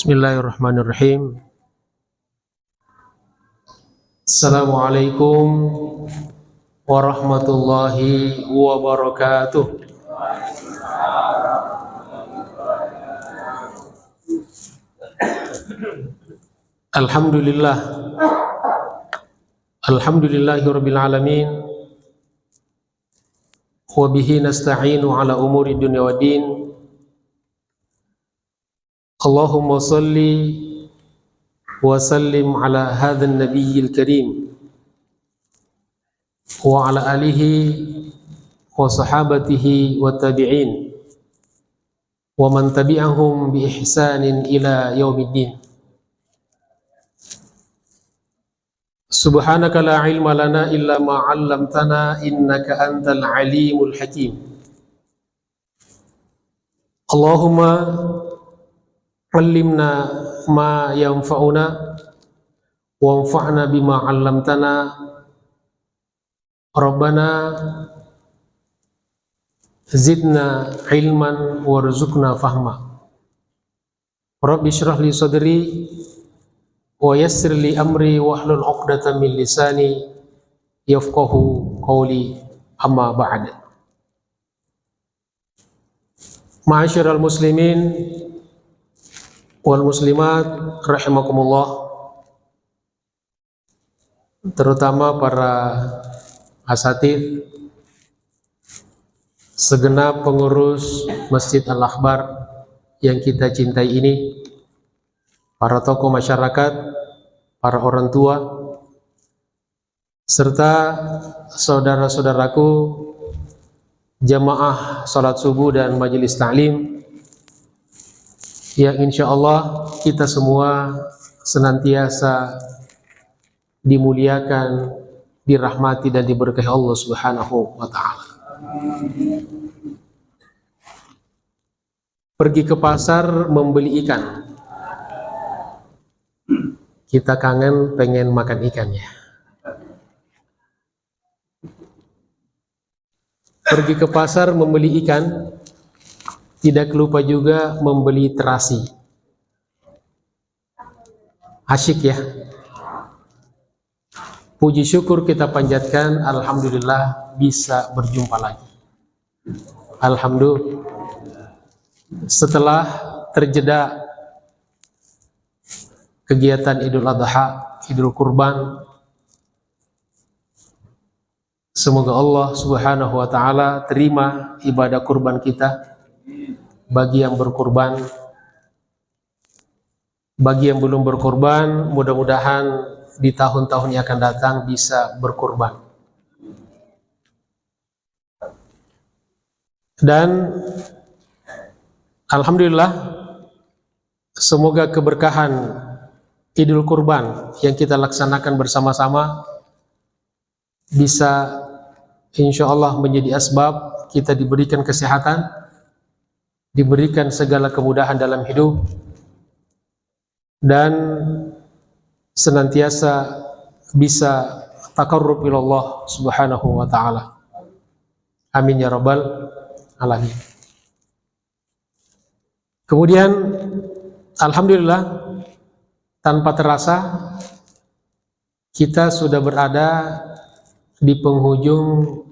Bismillahirrahmanirrahim. Assalamualaikum warahmatullahi wabarakatuh. Alhamdulillah. Alhamdulillahirabbil alamin. Wa bihi nasta'inu ala umuri dunya waddin. Allahumma salli wa sallim ala hadzal nabiyil karim wa ala alihi wa sahabatihi wa tabi'in wa man tabi'ahum bi ihsanin ila yaumiddin. Subhanaka la ilma lana illa ma 'allamtana innaka antal alimul hakim. Allahumma 'allimna ma yanfa'una wanfa'na bima 'allamtana. Rabbana zidna ilman warzuqna fahma. Rabbi shrah li sadri wa yassir li amri wahlul 'uqdatam min lisani yafqahu qawli, amma ba'd. Ma'asyiral muslimin wal muslimat rahimakumullah, terutama para asatidz, segenap pengurus Masjid Al-Akhbar yang kita cintai ini, para tokoh masyarakat, para orang tua, serta saudara-saudaraku jamaah salat subuh dan majelis ta'lim yang insya Allah kita semua senantiasa dimuliakan, dirahmati dan diberkahi Allah Subhanahu wa ta'ala. Pergi ke pasar membeli ikan, kita kangen pengen makan ikannya. Pergi ke pasar membeli ikan, tidak lupa juga membeli terasi. Asyik ya. Puji syukur kita panjatkan, alhamdulillah bisa berjumpa lagi. Alhamdulillah. Setelah terjeda kegiatan Idul Adha, Idul Kurban, semoga Allah Subhanahu wa ta'ala terima ibadah kurban kita. Bagi yang berkurban, bagi yang belum berkurban, mudah-mudahan di tahun-tahun yang akan datang bisa berkurban. Dan alhamdulillah, semoga keberkahan Idul Kurban yang kita laksanakan bersama-sama bisa insya Allah menjadi asbab kita diberikan kesehatan, diberikan segala kemudahan dalam hidup, dan senantiasa bisa taqarrub ila Allah Subhanahu wa ta'ala. Amin ya rabbal alamin. Kemudian alhamdulillah, tanpa terasa kita sudah berada di penghujung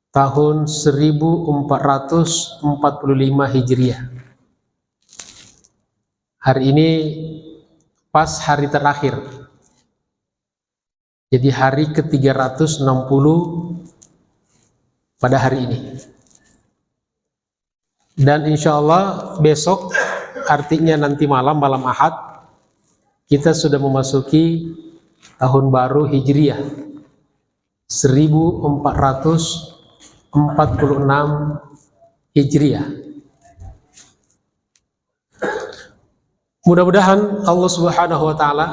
tahun 1445 Hijriah. Hari ini pas hari terakhir. Jadi hari ke-360 pada hari ini. Dan insya Allah besok, artinya nanti malam Ahad, kita sudah memasuki tahun baru Hijriah 1446 Hijriah. Mudah-mudahan Allah Subhanahu wa ta'ala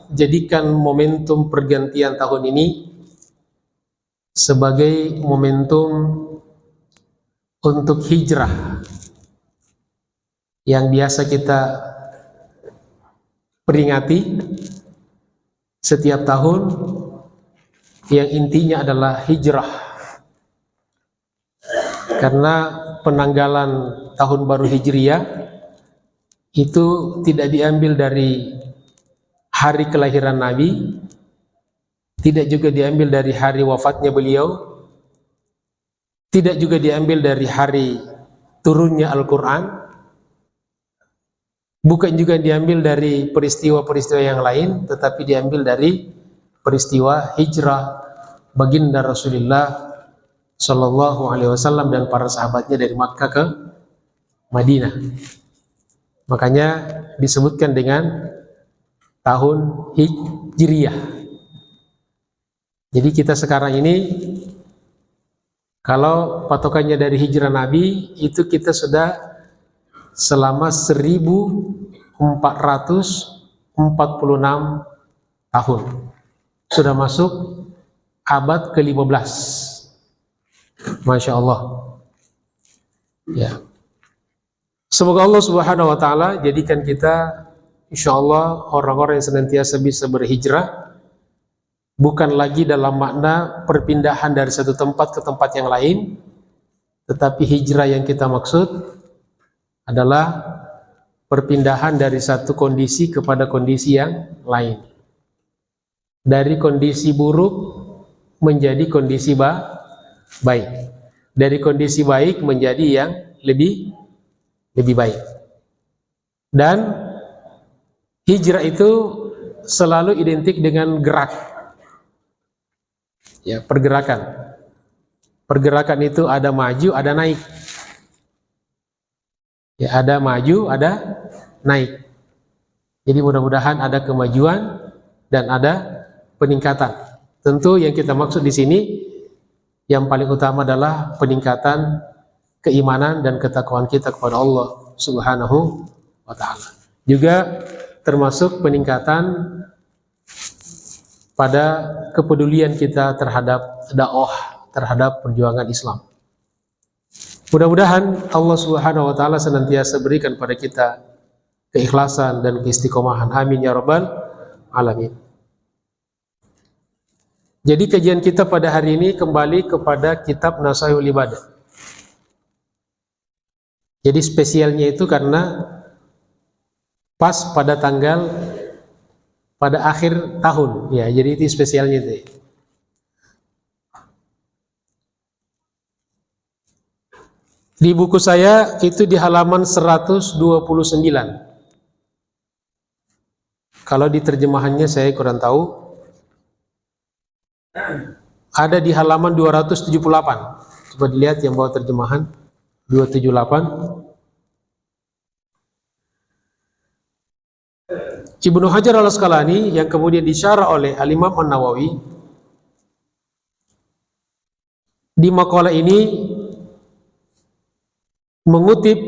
jadikan momentum pergantian tahun ini sebagai momentum untuk hijrah yang biasa kita peringati setiap tahun, yang intinya adalah hijrah. Karena penanggalan tahun baru Hijriah itu tidak diambil dari hari kelahiran Nabi, tidak juga diambil dari hari wafatnya beliau, tidak juga diambil dari hari turunnya Al-Quran, bukan juga diambil dari peristiwa-peristiwa yang lain, tetapi diambil dari peristiwa hijrah baginda Rasulullah Shallallahu Alaihi Wasallam dan para sahabatnya dari Makkah ke Madinah. Makanya disebutkan dengan tahun Hijriyah. Jadi kita sekarang ini, kalau patokannya dari hijrah Nabi, itu kita sudah selama 1446 tahun. Sudah masuk abad ke-15. Masya Allah. Ya. Semoga Allah Subhanahu wa Ta'ala jadikan kita, insya Allah, orang-orang yang senantiasa bisa berhijrah, bukan lagi dalam makna perpindahan dari satu tempat ke tempat yang lain, tetapi hijrah yang kita maksud adalah perpindahan dari satu kondisi kepada kondisi yang lain. Dari kondisi buruk menjadi kondisi baik. Dari kondisi baik menjadi yang lebih baik. Dan hijrah itu selalu identik dengan gerak. Ya, pergerakan. Pergerakan itu ada maju, ada naik. Ya, ada maju, ada naik. Jadi mudah-mudahan ada kemajuan dan ada peningkatan. Tentu yang kita maksud di sini yang paling utama adalah peningkatan keimanan dan ketakwaan kita kepada Allah Subhanahu wa Ta'ala. Juga termasuk peningkatan pada kepedulian kita terhadap dakwah, terhadap perjuangan Islam. Mudah-mudahan Allah Subhanahu wa Ta'ala senantiasa berikan pada kita keikhlasan dan keistiqomahan. Amin ya rabbal alamin. Jadi kajian kita pada hari ini kembali kepada kitab Nasaihul Ibadah. Jadi spesialnya itu karena pas pada akhir tahun, ya, jadi itu spesialnya itu. Di buku saya itu di halaman 129. Kalau di terjemahannya saya kurang tahu. Ada di halaman 278. Coba dilihat yang bawa terjemahan 278. Ibnu Hajar al-Asqalani yang kemudian disyarah oleh Al-Imam An-Nawawi di makalah ini mengutip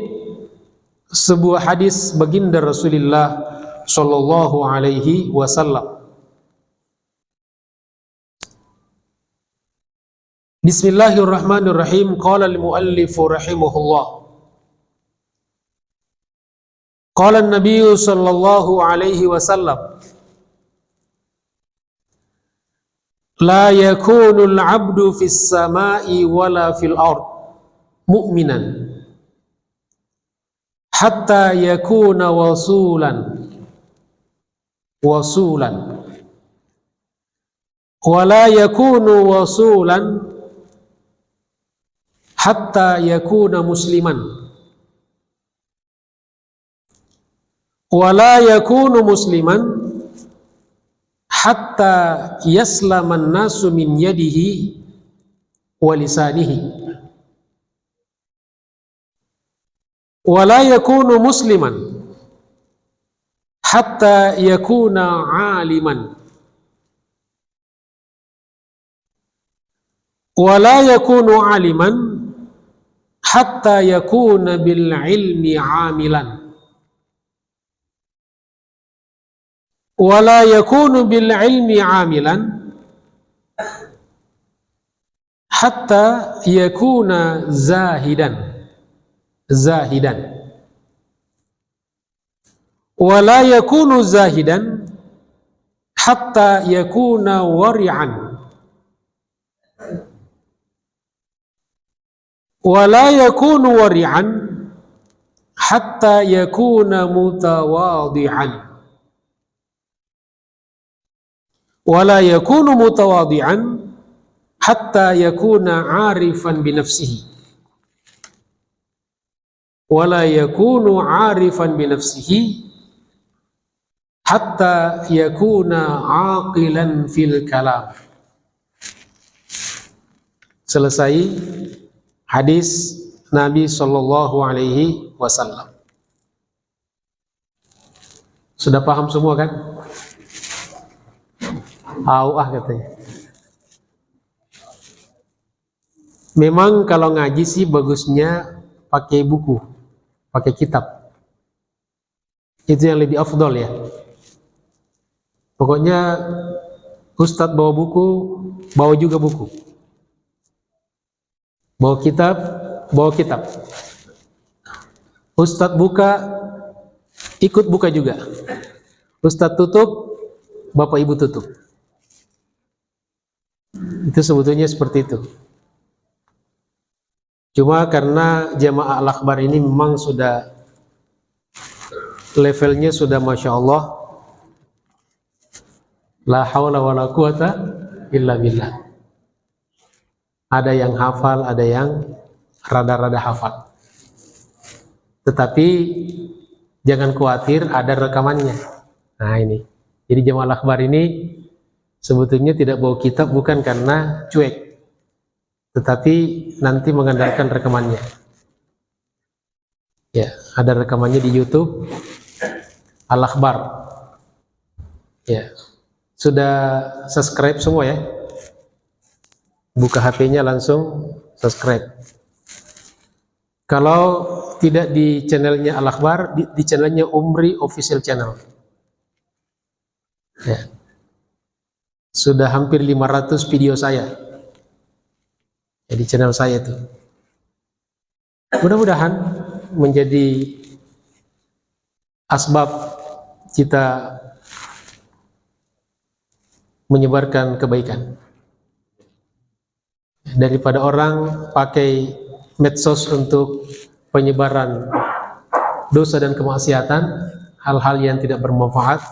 sebuah hadis baginda Rasulullah Shallallahu Alaihi Wasallam. Bismillahirrahmanirrahim. Qala al-muallifu rahimahullah. Qala an-nabiy sallallahu alaihi wasallam, la yakunu al-'abdu fis sama'i wala fil ard mu'minan hatta yakuna wasulan wala yakunu wasulan hatta yakuna musliman wala yakunu musliman hatta yaslaman nasu min yadihi wa lisanihi wala yakunu musliman hatta yakuna aliman wala yakunu aliman hatta yakuna bil ilmi amilan wala yakunu bil ilmi amilan hatta yakuna zahidan wala yakunu zahidan hatta yakuna wari'an wala yakunu wari'an hatta yakuna mutawadhi'an wa la yakunu mutawadhi'an hatta yakuna 'arifan bi nafsihi wa la yakunu 'arifan bi nafsihi hatta yakuna 'aqilan fil kalam. Selesai hadis Nabi Sallallahu Alaihi Wasallam. Sudah paham semua kan? Katanya. Memang kalau ngaji sih bagusnya pakai buku, pakai kitab. Itu yang lebih afdol ya. Pokoknya Ustadz bawa buku, bawa juga buku. Bawa kitab, bawa kitab. Ustadz buka, ikut buka juga. Ustadz tutup, Bapak Ibu tutup. Itu sebetulnya seperti itu. Cuma karena jamaah Al-Akhbar ini memang sudah levelnya sudah Masya Allah, la hawla wa la quwata illa billah. Ada yang hafal, ada yang rada-rada hafal. Tetapi jangan khawatir, ada rekamannya. Nah ini, jadi jamaah Al-Akhbar ini sebetulnya tidak bawa kitab bukan karena cuek, tetapi nanti mengandalkan rekamannya. Ya, ada rekamannya di YouTube Al-Akhbar. Ya, sudah subscribe semua ya? Buka HP-nya langsung subscribe. Kalau tidak di channelnya Al-Akhbar, di channelnya Umri Official Channel. Ya. Sudah hampir 500 video saya. Ya, di channel saya itu. Mudah-mudahan menjadi asbab kita menyebarkan kebaikan. Daripada orang pakai medsos untuk penyebaran dosa dan kemaksiatan, hal-hal yang tidak bermanfaat,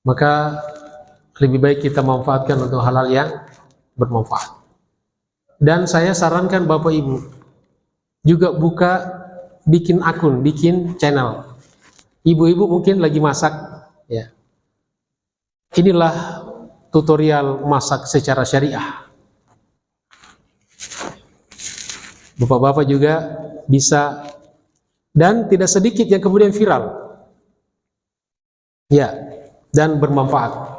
maka lebih baik kita manfaatkan untuk hal-hal yang bermanfaat. Dan saya sarankan Bapak Ibu juga bikin akun, bikin channel. Ibu-ibu mungkin lagi masak, ya. Inilah tutorial masak secara syariah. Bapak-bapak juga bisa, dan tidak sedikit yang kemudian viral, ya, dan bermanfaat.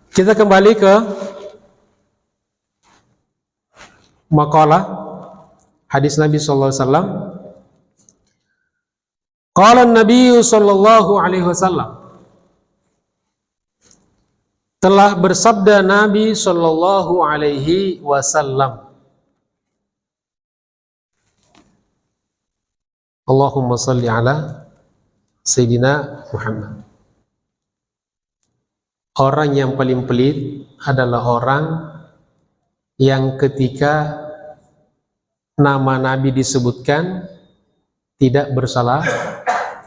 Kita kembali ke makalah hadis Nabi sallallahu alaihi wasallam. Qala Nabi sallallahu alaihi wasallam, telah bersabda Nabi sallallahu alaihi wasallam, Allahumma salli ala Sayyidina Muhammad. Orang yang paling pelit adalah orang yang ketika nama Nabi disebutkan tidak bersalah,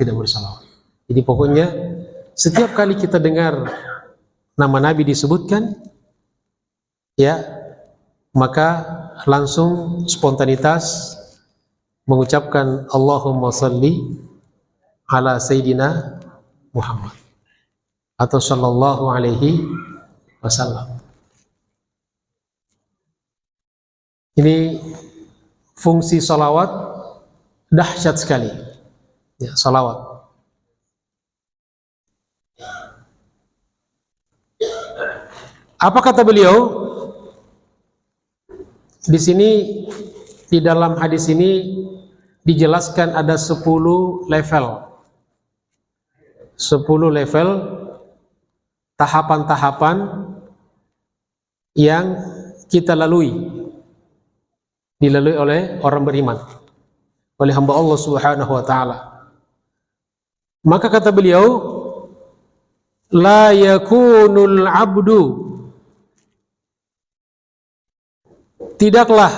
tidak bersalah. Jadi pokoknya setiap kali kita dengar nama Nabi disebutkan, ya, maka langsung spontanitas mengucapkan Allahumma salli ala Sayyidina Muhammad atau sallallahu alaihi wasallam. Ini fungsi salawat dahsyat sekali. Ya, salawat. Apa kata beliau? Di sini, di dalam hadis ini dijelaskan ada 10 level. 10 level tahapan-tahapan yang kita dilalui oleh orang beriman, oleh hamba Allah Subhanahu wa taala. Maka kata beliau, la yakunul abdu, tidaklah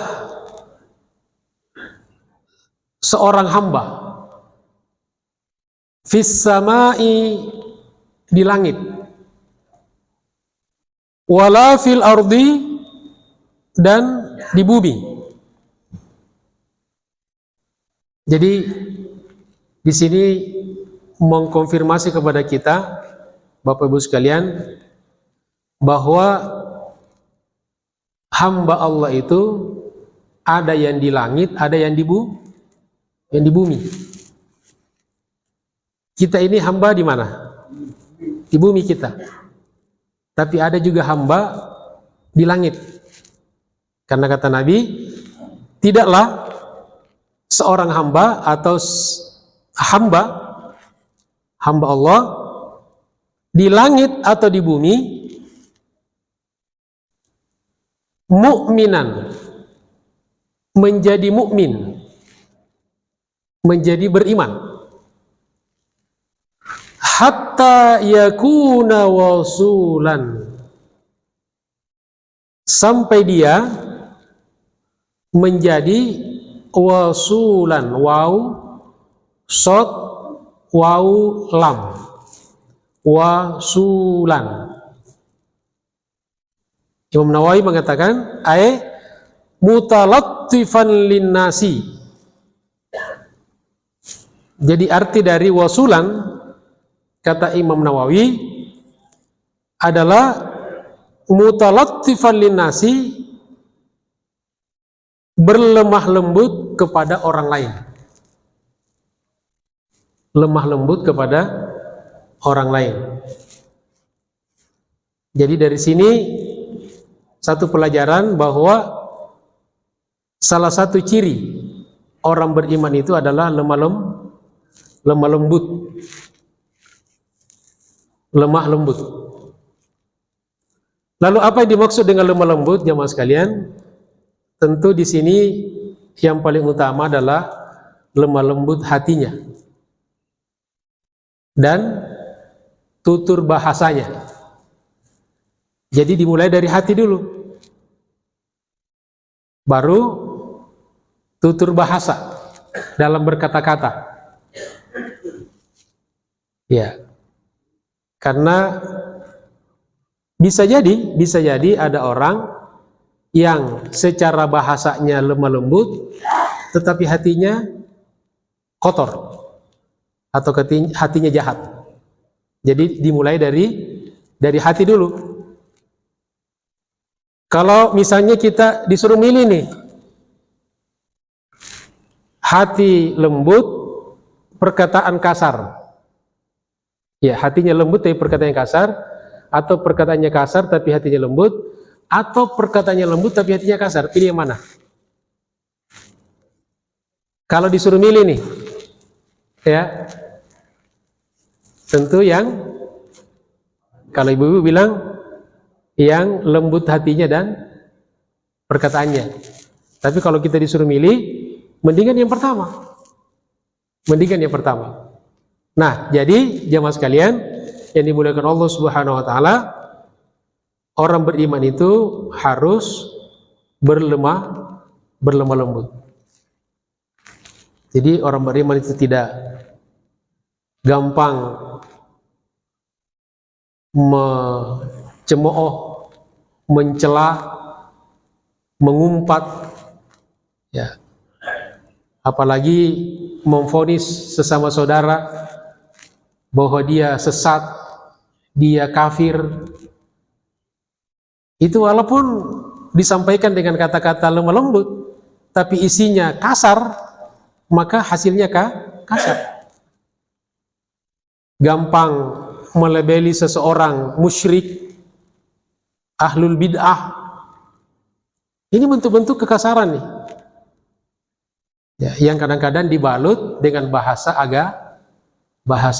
seorang hamba fis samai, di langit, wala fil ardi, dan di bumi. Jadi di sini mengkonfirmasi kepada kita, Bapak Ibu sekalian, bahwa hamba Allah itu ada yang di langit, ada yang di bumi. Kita ini hamba di mana? Di bumi kita. Tapi ada juga hamba di langit. Karena kata Nabi, tidaklah seorang hamba atau hamba Allah di langit atau di bumi mukminan, menjadi mukmin, menjadi beriman, hatta yakuna wasulan, sampai dia menjadi wasulan, waw sod waw lam, wasulan. Imam Nawawi mengatakan mutalattifan linnasi. Jadi arti dari wasulan, kata Imam Nawawi, adalah mutalattifan linnasi, berlemah lembut kepada orang lain. Lemah lembut kepada orang lain. Jadi dari sini satu pelajaran bahwa salah satu ciri orang beriman itu adalah lemah lembut. Lemah lembut. Lalu apa yang dimaksud dengan lemah lembut, jamaah sekalian? Tentu di sini yang paling utama adalah lemah lembut hatinya dan tutur bahasanya. Jadi dimulai dari hati dulu, baru tutur bahasa dalam berkata-kata. Ya, karena bisa jadi ada orang yang secara bahasanya lemah lembut, tetapi hatinya kotor atau hatinya jahat. Jadi dimulai dari hati dulu. Kalau misalnya kita disuruh milih nih, hati lembut, perkataan kasar. Ya, hatinya lembut tapi perkataannya kasar, atau perkataannya kasar tapi hatinya lembut, atau perkataannya lembut tapi hatinya kasar. Pilih yang mana? Kalau disuruh milih nih, ya, tentu yang, kalau ibu-ibu bilang yang lembut hatinya dan perkataannya. Tapi kalau kita disuruh milih, mendingan yang pertama. Mendingan yang pertama. Nah, jadi jamaah sekalian yang dimuliakan Allah Subhanahu wa taala, orang beriman itu harus berlemah lembut. Jadi orang beriman itu tidak gampang mencemooh, mencela, mengumpat, ya, apalagi memvonis sesama saudara bahwa dia sesat, dia kafir. Itu walaupun disampaikan dengan kata-kata lemah lembut, tapi isinya kasar, maka hasilnya kasar. Gampang melabeli seseorang musyrik, ahlul bid'ah. Ini bentuk-bentuk kekasaran nih, ya, yang kadang-kadang dibalut dengan bahasa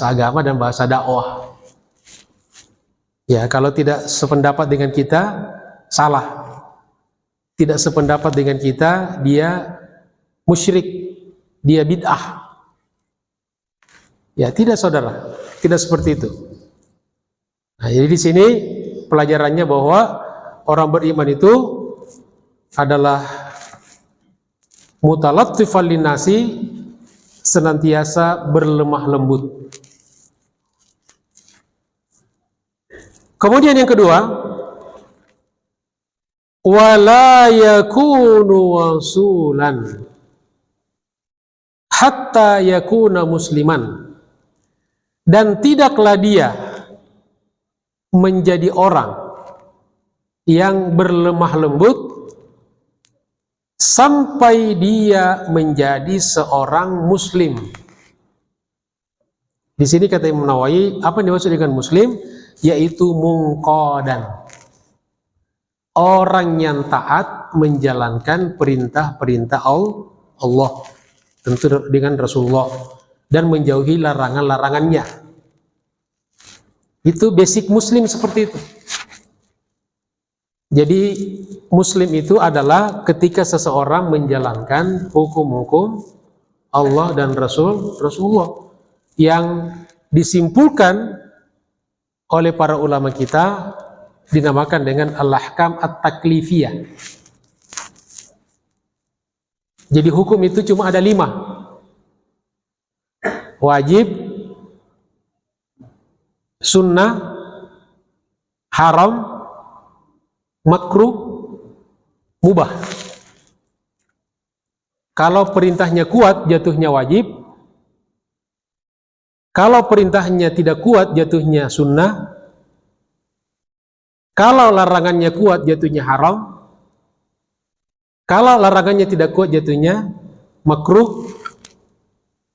agama dan bahasa dakwah. Ya, kalau tidak sependapat dengan kita, salah. Tidak sependapat dengan kita, dia musyrik, dia bid'ah. Ya, tidak saudara, tidak seperti itu. Nah, jadi di sini pelajarannya bahwa orang beriman itu adalah mutalattifan linnasi, senantiasa berlemah lembut. Kemudian yang kedua, wala yakunu rasulan hatta yakuna musliman, dan tidaklah dia menjadi orang yang berlemah lembut sampai dia menjadi seorang muslim. Di sini kata Imam Nawawi, apa yang dimaksud dengan muslim? Yaitu munqadan, orang yang taat menjalankan perintah-perintah Allah, tentu dengan Rasulullah, dan menjauhi larangan-larangannya. Itu basic muslim seperti itu. Jadi muslim itu adalah ketika seseorang menjalankan hukum-hukum Allah dan Rasulullah, yang disimpulkan oleh para ulama kita dinamakan dengan al-ahkam at-taklifiyah. Jadi hukum itu cuma ada 5. Wajib, sunnah, haram, makruh, mubah. Kalau perintahnya kuat, jatuhnya wajib. Kalau perintahnya tidak kuat, jatuhnya sunnah. Kalau larangannya kuat, jatuhnya haram. Kalau larangannya tidak kuat, jatuhnya makruh.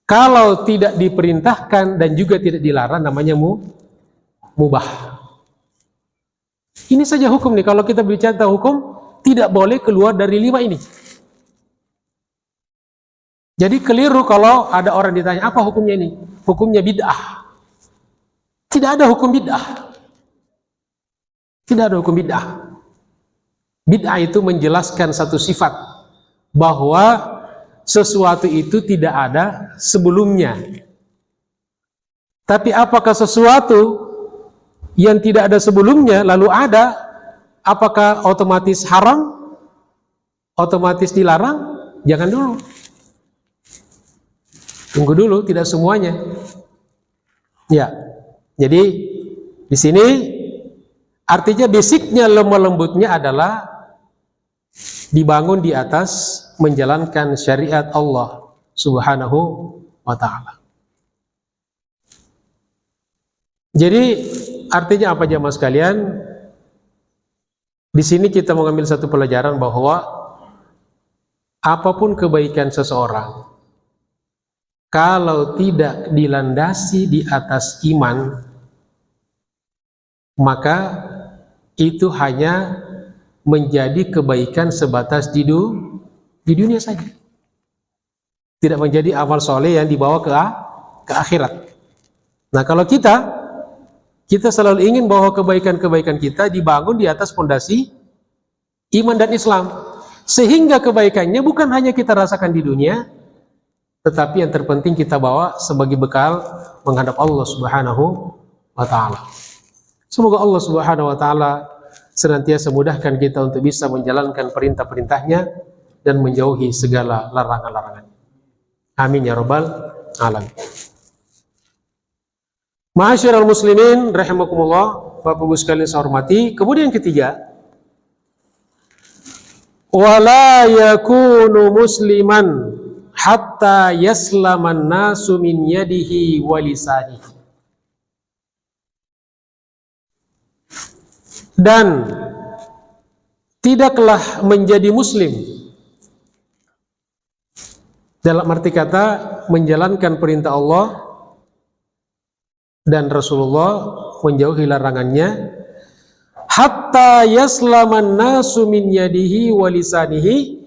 Kalau tidak diperintahkan dan juga tidak dilarang, namanya mubah. Ini saja hukum nih. Kalau kita bicara hukum, tidak boleh keluar dari 5 ini. Jadi keliru kalau ada orang ditanya, apa hukumnya ini? Hukumnya bid'ah. Tidak ada hukum bid'ah. Tidak ada hukum bid'ah. Bid'ah itu menjelaskan satu sifat, bahwa sesuatu itu tidak ada sebelumnya. Tapi apakah sesuatu yang tidak ada sebelumnya lalu ada, apakah otomatis haram? Otomatis dilarang? Jangan dulu. Tunggu dulu, tidak semuanya. Ya. Jadi di sini artinya basicnya lemah lembutnya adalah dibangun di atas menjalankan syariat Allah Subhanahu wa ta'ala. Jadi artinya apa jamaah sekalian? Di sini kita mengambil satu pelajaran bahwa apapun kebaikan seseorang, kalau tidak dilandasi di atas iman, maka itu hanya menjadi kebaikan sebatas di dunia saja. Tidak menjadi amal soleh yang dibawa ke akhirat. Nah, kalau kita selalu ingin bahwa kebaikan-kebaikan kita dibangun di atas fondasi iman dan Islam. Sehingga kebaikannya bukan hanya kita rasakan di dunia, tetapi yang terpenting kita bawa sebagai bekal menghadap Allah Subhanahu wa ta'ala. Semoga Allah Subhanahu wa ta'ala senantiasa mudahkan kita untuk bisa menjalankan perintah-perintahnya dan menjauhi segala larangan-larangan. Amin ya rabbal alamin. Ma'asyiral muslimin rahimakumullah, Bapak Ibu sekalian saya hormati. Kemudian ketiga, wala yakunu musliman hatta yaslaman nasu min yadihi wa lisanihi. Dan tidaklah menjadi muslim dalam arti kata menjalankan perintah Allah dan Rasulullah, menjauhi larangannya, hatta yaslaman nasu min yadihi wa lisanihi,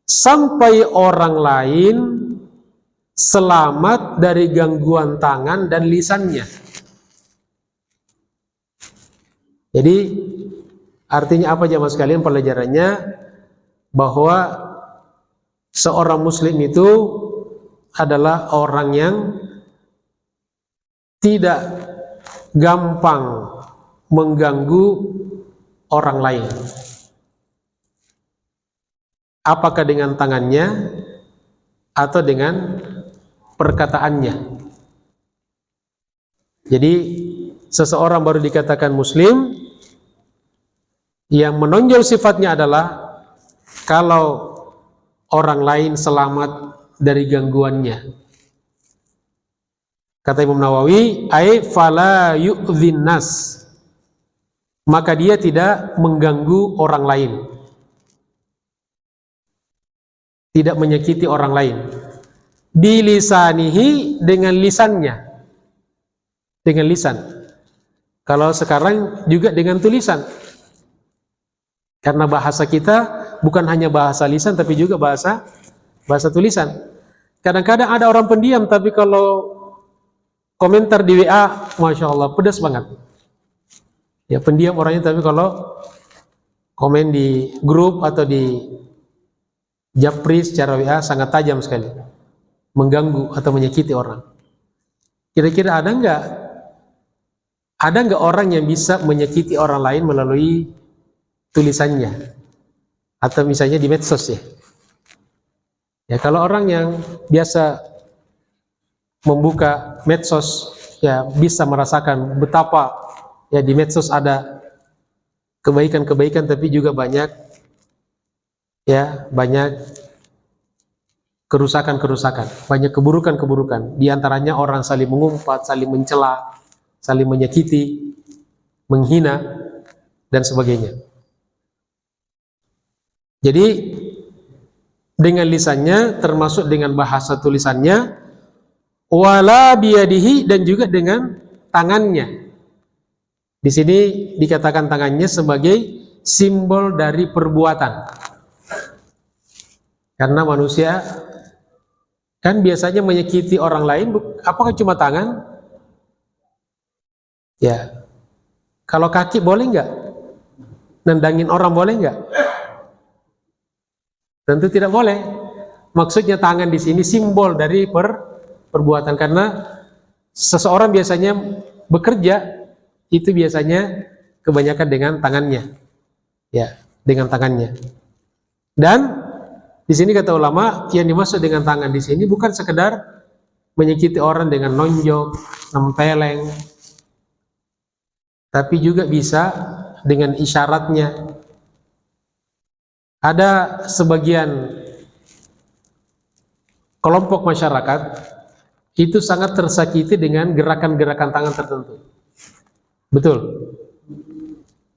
sampai orang lain selamat dari gangguan tangan dan lisannya. Jadi artinya apa jamaah sekalian pelajarannya? Bahwa seorang muslim itu adalah orang yang tidak gampang mengganggu orang lain. Apakah dengan tangannya atau dengan perkataannya. Jadi seseorang baru dikatakan muslim yang menonjol sifatnya adalah kalau orang lain selamat dari gangguannya. Kata Imam Nawawi, ai fala yu'dhin nas, maka dia tidak mengganggu orang lain, tidak menyakiti orang lain. Bilisanihi, dengan lisannya, dengan lisan. Kalau sekarang juga dengan tulisan, karena bahasa kita bukan hanya bahasa lisan tapi juga bahasa tulisan. Kadang-kadang ada orang pendiam tapi kalau komentar di WA, Masya Allah, pedas banget. Ya, pendiam orangnya, tapi kalau komen di grup atau di japri secara WA sangat tajam sekali, mengganggu atau menyakiti orang. Kira-kira ada nggak orang yang bisa menyakiti orang lain melalui tulisannya atau misalnya di medsos ya? Ya, kalau orang yang biasa membuka medsos ya bisa merasakan betapa ya di medsos ada kebaikan-kebaikan tapi juga banyak kerusakan-kerusakan, banyak keburukan-keburukan. Di antaranya orang saling mengumpat, saling mencela, saling menyakiti, menghina dan sebagainya. Jadi dengan lisannya termasuk dengan bahasa tulisannya, wala biyadihi, dan juga dengan tangannya. Di sini dikatakan tangannya sebagai simbol dari perbuatan. Karena manusia kan biasanya menyakiti orang lain, apakah cuma tangan? Ya. Kalau kaki boleh nggak? Nendangin orang boleh nggak? Tentu tidak boleh. Maksudnya tangan di sini simbol dari perbuatan, karena seseorang biasanya bekerja itu biasanya kebanyakan dengan tangannya, ya, dengan tangannya. Dan di sini kata ulama yang dimaksud dengan tangan di sini bukan sekedar menyakiti orang dengan nonjok, nempeleng, tapi juga bisa dengan isyaratnya. Ada sebagian kelompok masyarakat itu sangat tersakiti dengan gerakan-gerakan tangan tertentu. Betul?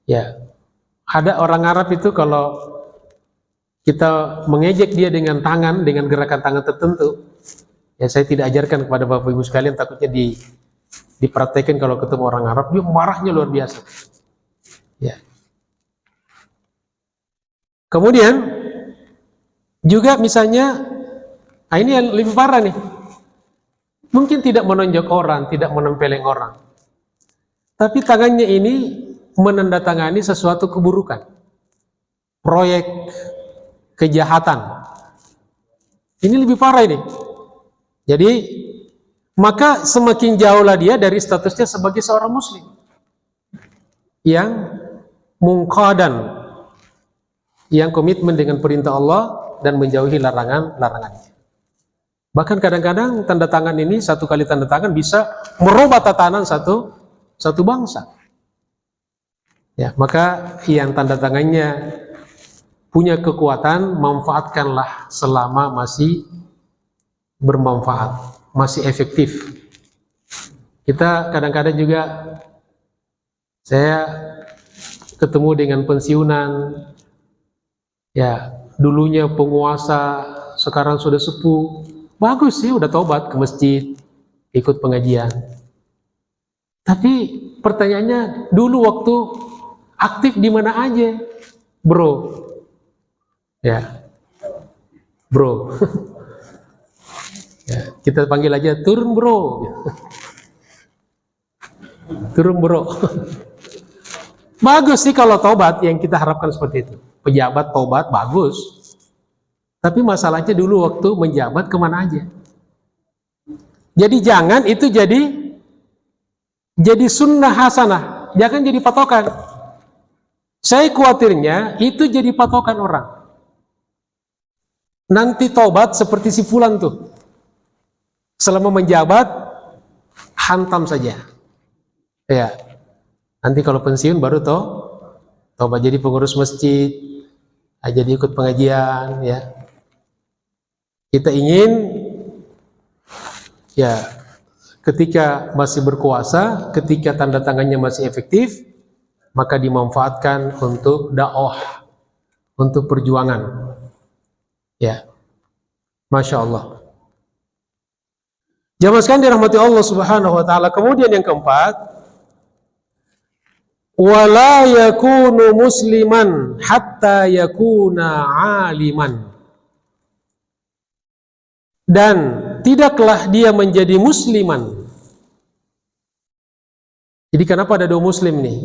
Ya. Ada orang Arab itu kalau kita mengejek dia dengan tangan, dengan gerakan tangan tertentu, ya saya tidak ajarkan kepada Bapak Ibu sekalian, takutnya dipraktekkan kalau ketemu orang Arab, dia marahnya luar biasa. Ya. Kemudian juga misalnya, ini yang lebih parah nih. Mungkin tidak menonjok orang, tidak menempeleng orang, tapi tangannya ini menandatangani sesuatu keburukan, proyek kejahatan. Ini lebih parah ini. Jadi maka semakin jauhlah dia dari statusnya sebagai seorang muslim yang munqadan, yang komitmen dengan perintah Allah dan menjauhi larangannya. Bahkan kadang-kadang tanda tangan ini, satu kali tanda tangan bisa merubah tatanan satu bangsa. Ya, maka yang tanda tangannya punya kekuatan, manfaatkanlah selama masih bermanfaat, masih efektif. Kita kadang-kadang juga, saya ketemu dengan pensiunan, ya dulunya penguasa, sekarang sudah sepuh. Bagus sih, udah tobat ke masjid, ikut pengajian. Tapi pertanyaannya, dulu waktu aktif di mana aja, bro? Ya, bro. Ya, kita panggil aja turun bro. Turun bro. Bagus sih kalau tobat, yang kita harapkan seperti itu. Pejabat tobat, bagus. Tapi masalahnya dulu waktu menjabat kemana aja. Jadi jangan itu jadi sunnah hasanah, jangan jadi patokan. Saya khawatirnya itu jadi patokan orang. Nanti tobat seperti si fulan tuh. Selama menjabat, hantam saja. Ya, nanti kalau pensiun baru tobat jadi pengurus masjid, jadi ikut pengajian. Ya, kita ingin ya ketika masih berkuasa, ketika tanda tangannya masih efektif, maka dimanfaatkan untuk dakwah, untuk perjuangan. Ya, Masya Allah. Jamaah sekalian dirahmati Allah Subhanahu wa taala. Kemudian yang keempat, wala yakunu musliman hatta yakuna aliman. Dan tidaklah dia menjadi musliman. Jadi kenapa ada dua muslim nih?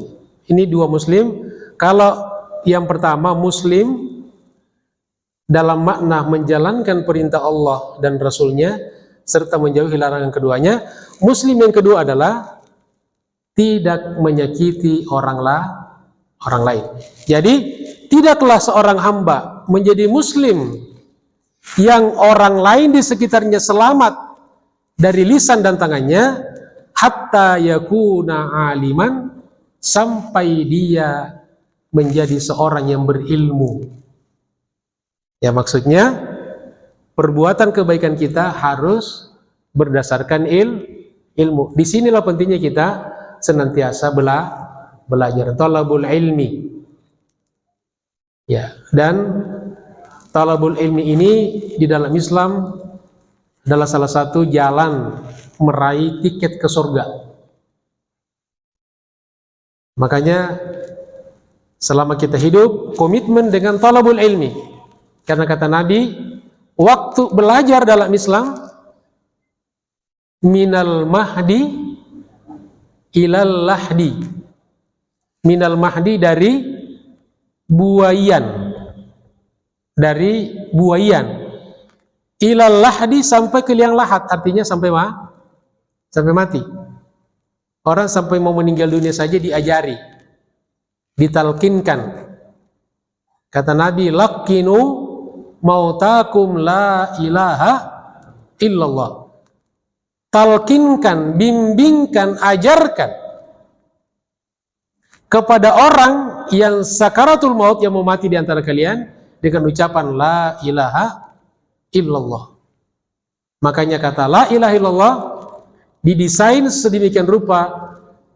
Ini dua muslim. Kalau yang pertama muslim dalam makna menjalankan perintah Allah dan Rasulnya serta menjauhi larangan keduanya. Muslim yang kedua adalah tidak menyakiti orang lain. Jadi tidaklah seorang hamba menjadi muslim yang orang lain di sekitarnya selamat dari lisan dan tangannya hatta yakuna aliman, sampai dia menjadi seorang yang berilmu. Ya, maksudnya perbuatan kebaikan kita harus berdasarkan ilmu. Disinilah pentingnya kita senantiasa belajar, talabul ilmi. Ya, dan talabul ilmi ini di dalam Islam adalah salah satu jalan meraih tiket ke surga. Makanya selama kita hidup, komitmen dengan talabul ilmi. Karena kata Nabi, waktu belajar dalam Islam minal mahdi ilal lahdi. Minal mahdi dari buayan. Dari buayan. Ilal lahdi sampai ke liang lahat, artinya sampai mati. Orang sampai mau meninggal dunia saja diajari, ditalkinkan. Kata Nabi, laqinu mautakum la ilaha illallah. Talkinkan, bimbingkan, ajarkan kepada orang yang sakaratul maut, yang mau mati di antara kalian, dengan ucapan la ilaha illallah. Makanya kata la ilaha illallah didesain sedemikian rupa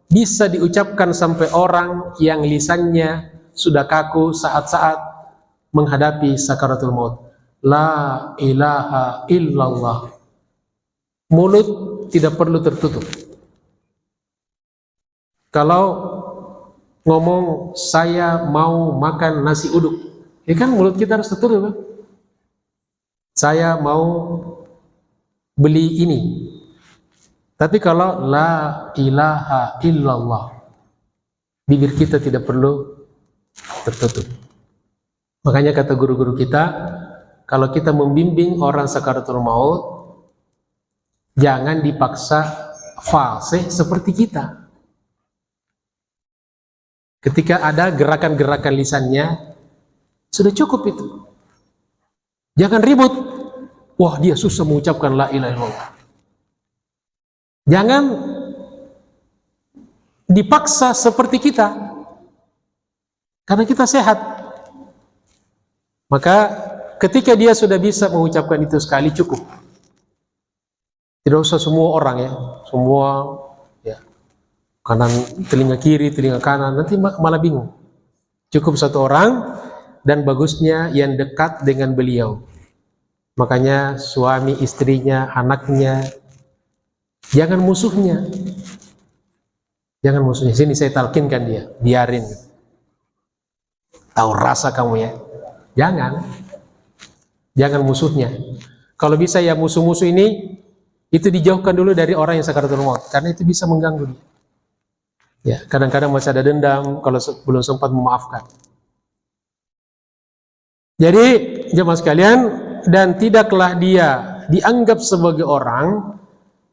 bisa diucapkan sampai orang yang lisannya sudah kaku saat-saat menghadapi sakaratul maut. La ilaha illallah. Mulut tidak perlu tertutup. Kalau ngomong saya mau makan nasi uduk, ya kan mulut kita harus tertutup kan? Saya mau beli ini. Tapi kalau la ilaha illallah, bibir kita tidak perlu tertutup. Makanya kata guru-guru kita, kalau kita membimbing orang sakaratul maut, jangan dipaksa fasih seperti kita. Ketika ada gerakan-gerakan lisannya, sudah cukup itu. Jangan ribut. Wah, dia susah mengucapkan la ilaha illallah. Jangan dipaksa seperti kita. Karena kita sehat. Maka ketika dia sudah bisa mengucapkan itu sekali cukup. Tidak usah semua orang ya. Semua ya. Kanan telinga kiri, telinga kanan, nanti malah bingung. Cukup satu orang, dan bagusnya yang dekat dengan beliau. Makanya suami, istrinya, anaknya, jangan musuhnya. Jangan musuhnya. Sini saya talkinkan dia, biarin. Tahu rasa kamu ya. Jangan. Jangan musuhnya. Kalau bisa ya musuh-musuh ini itu dijauhkan dulu dari orang yang sakaratul maut, karena itu bisa mengganggu dia. Ya, kadang-kadang masih ada dendam kalau belum sempat memaafkan. Jadi jemaah sekalian, dan tidaklah dia dianggap sebagai orang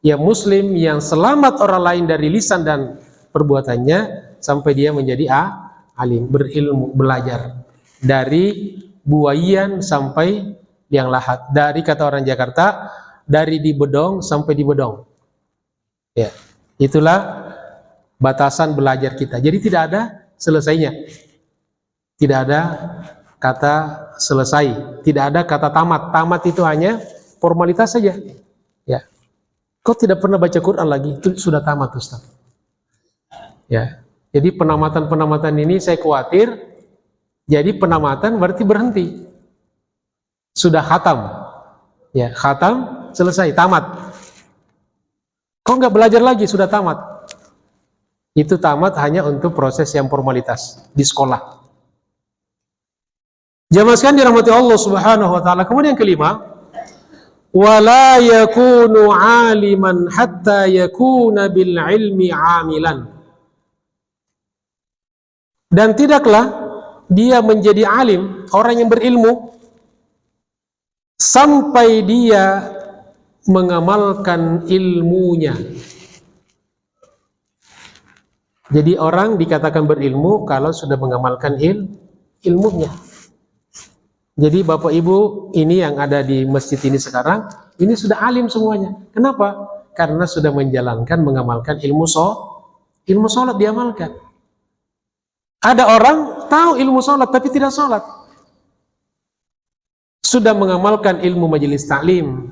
yang muslim yang selamat orang lain dari lisan dan perbuatannya sampai dia menjadi alim, berilmu, belajar dari buayan sampai liang lahat. Dari kata orang Jakarta, dari di bedong sampai di bedong. Ya, itulah batasan belajar kita. Jadi tidak ada selesainya. Tidak ada kata selesai, tidak ada kata tamat. Tamat itu hanya formalitas saja. Ya. Kau tidak pernah baca Quran lagi, itu sudah tamat, Ustaz. Ya. Jadi penamatan-penamatan ini saya khawatir jadi penamatan berarti berhenti. Sudah khatam. Ya, khatam, selesai, tamat. Kau nggak belajar lagi, sudah tamat. Itu tamat hanya untuk proses yang formalitas di sekolah. Jamaah sekalian dirahmati Allah Subhanahu wa taala. Kemudian yang kelima, wala yakunu aliman hatta yakuna bil ilmi amilan. Dan tidaklah dia menjadi alim, orang yang berilmu, sampai dia mengamalkan ilmunya. Jadi orang dikatakan berilmu kalau sudah mengamalkan ilmunya. Jadi Bapak Ibu ini yang ada di masjid ini sekarang, ini sudah alim semuanya. Kenapa? Karena sudah menjalankan, mengamalkan ilmu sholat diamalkan. Ada orang tahu ilmu sholat tapi tidak sholat. Sudah mengamalkan ilmu majelis taklim.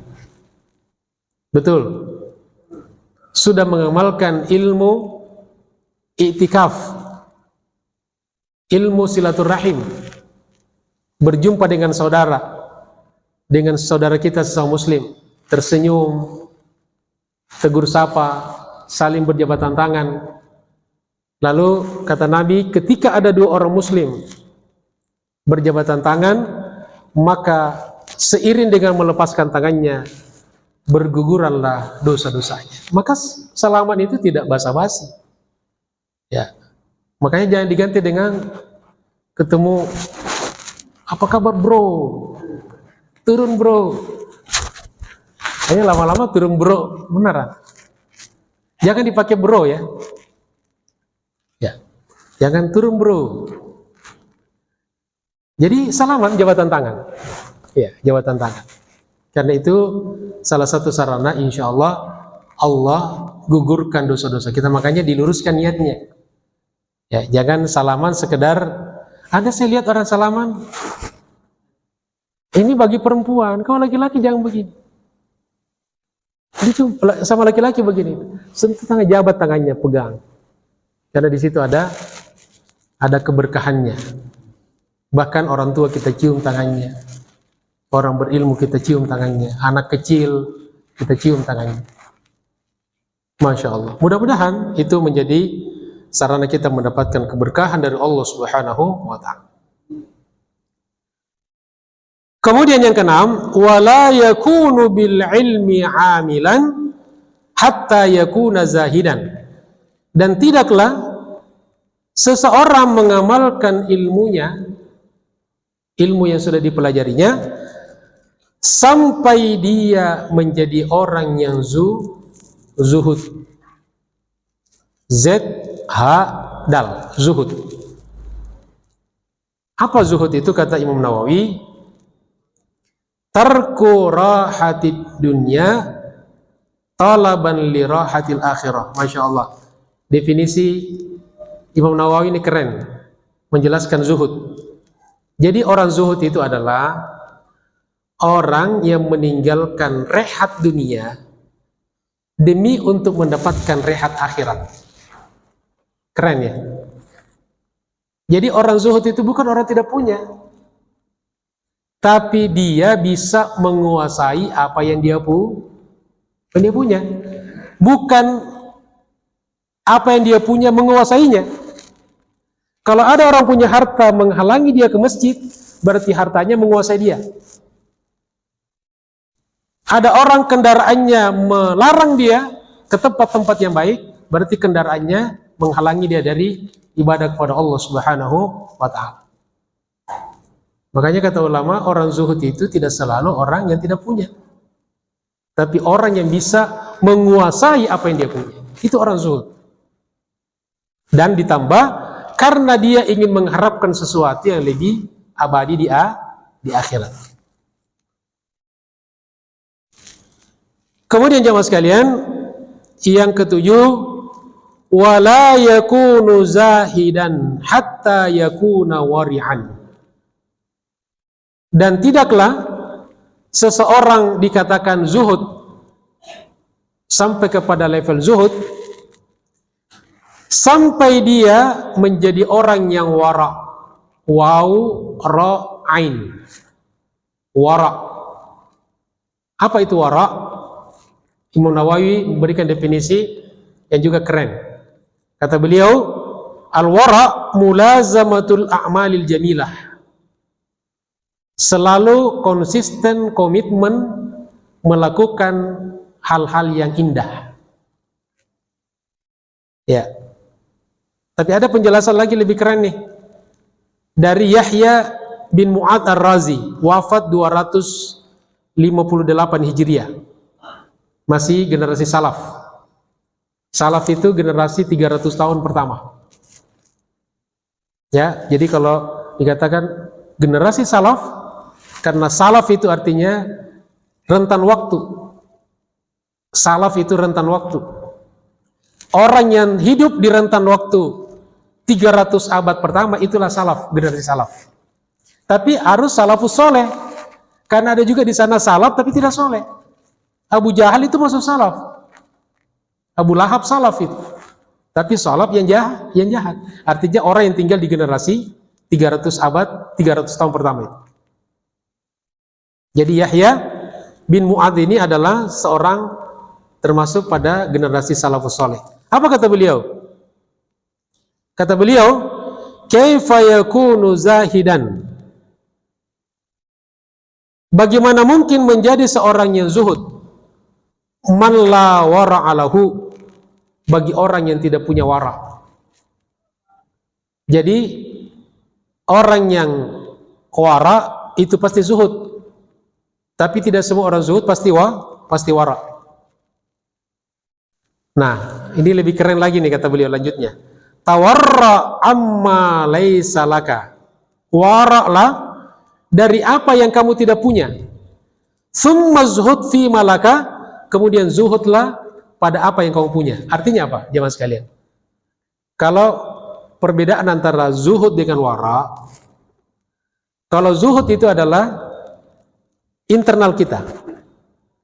Betul. Sudah mengamalkan ilmu i'tikaf, ilmu silaturahim, berjumpa dengan saudara kita sesama muslim, tersenyum, tegur sapa, saling berjabatan tangan. Lalu kata Nabi, ketika ada dua orang muslim berjabatan tangan, maka seiring dengan melepaskan tangannya, berguguranlah dosa-dosanya. Maka salaman itu tidak basa-basi. Ya. Makanya jangan diganti dengan ketemu, apa kabar bro? Turun bro. Kayaknya lama-lama turun bro, beneran. Jangan dipakai bro ya. Ya. Jangan turun bro. Jadi salaman jabatan tangan. Ya, jabatan tangan. Karena itu salah satu sarana insya Allah gugurkan dosa-dosa kita. Makanya diluruskan niatnya. Ya, jangan salaman sekedar, ada saya lihat orang salaman, ini bagi perempuan, kalau laki-laki jangan begini. Itu sama laki-laki begini, sentuh tangan, jabat tangannya, pegang. Karena di situ ada keberkahannya. Bahkan orang tua kita cium tangannya, orang berilmu kita cium tangannya, anak kecil kita cium tangannya. Masya Allah. Mudah-mudahan itu menjadi sarana kita mendapatkan keberkahan dari Allah Subhanahu wa ta'ala. Kemudian yang keenam, wala yakunu bil ilmi amilan hatta yakuna zahidan. Dan tidaklah seseorang mengamalkan ilmunya, ilmu yang sudah dipelajarinya, sampai dia menjadi orang yang zuhud. Dal, zuhud. Apa zuhud itu? Kata Imam Nawawi, tarku rahatid dunya talaban li rahatil akhirah. Masya Allah. Definisi Imam Nawawi ini keren, menjelaskan zuhud. Jadi orang zuhud itu adalah orang yang meninggalkan rehat dunia demi untuk mendapatkan rehat akhirat. Keren ya. Jadi orang zuhud itu bukan orang tidak punya, tapi dia bisa menguasai apa yang dia punya. Bukan apa yang dia punya menguasainya. Kalau ada orang punya harta menghalangi dia ke masjid, berarti hartanya menguasai dia. Ada orang kendaraannya melarang dia ke tempat-tempat yang baik, berarti kendaraannya menghalangi dia dari ibadah kepada Allah Subhanahu wa ta'ala. Makanya kata ulama, orang zuhud itu tidak selalu orang yang tidak punya, tapi orang yang bisa menguasai apa yang dia punya. Itu orang zuhud. Dan ditambah karena dia ingin mengharapkan sesuatu yang lebih abadi di akhirat. Kemudian jamaah sekalian, yang ketujuh, wala yakunu zahidan hatta yakuna wari'an. Dan tidaklah seseorang dikatakan zuhud sampai kepada level zuhud sampai dia menjadi orang yang wara. Waw ra ain. Wara. Apa itu wara? Imam Nawawi memberikan definisi yang juga keren. Kata beliau, al-wara mulazamatul a'malil jamilah. Selalu konsisten komitmen melakukan hal-hal yang indah. Ya. Tapi ada penjelasan lagi lebih keren nih. Dari Yahya bin Mu'ad Ar-Razi, wafat 258 Hijriah. Masih generasi salaf. Salaf itu generasi 300 tahun pertama. Ya, jadi kalau dikatakan generasi salaf, karena salaf itu artinya rentan waktu. Salaf itu rentan waktu. Orang yang hidup di rentan waktu 300 abad pertama, itulah salaf, generasi salaf. Tapi harus salafus soleh, karena ada juga di sana salaf tapi tidak soleh. Abu Jahal itu masuk salaf, Abu Lahab salaf itu, tapi salaf yang jahat. Artinya orang yang tinggal di generasi 300 abad, 300 tahun pertama itu. Jadi Yahya bin Mu'ad ini adalah seorang termasuk pada generasi salafus soleh. Apa kata beliau? Kata beliau, kaifa yakunu zahidan? Bagaimana mungkin menjadi seorang yang zuhud? Man la wara'alahu, bagi orang yang tidak punya wara. Jadi orang yang wara itu pasti zuhud. Tapi tidak semua orang zuhud pasti wara. Nah, ini lebih keren lagi nih kata beliau lanjutnya. Tawarra amma laisa laka. Wara'lah dari apa yang kamu tidak punya. Tsumma zuhud fi malaka, kemudian zuhudlah pada apa yang kamu punya. Artinya apa, jemaah sekalian? Kalau perbedaan antara zuhud dengan wara, kalau zuhud itu adalah internal kita.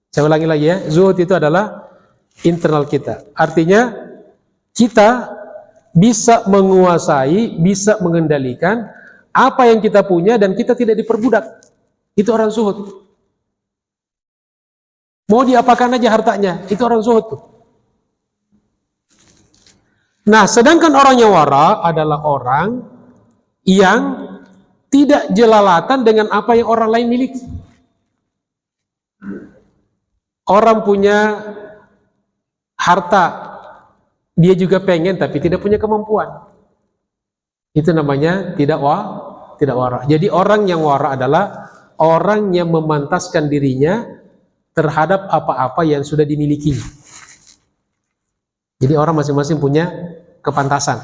Saya ulangi lagi ya, zuhud itu adalah internal kita. Artinya kita bisa menguasai, bisa mengendalikan apa yang kita punya dan kita tidak diperbudak. Itu orang zuhud. Mau diapakan aja hartanya, itu orang zuhud tuh. Nah, sedangkan orang yang wara adalah orang yang tidak jelalatan dengan apa yang orang lain miliki. Orang punya harta, dia juga pengen tapi tidak punya kemampuan. Itu namanya tidak wara. Jadi orang yang wara adalah orang yang memantaskan dirinya terhadap apa-apa yang sudah dimiliki. Jadi orang masing-masing punya kepantasan.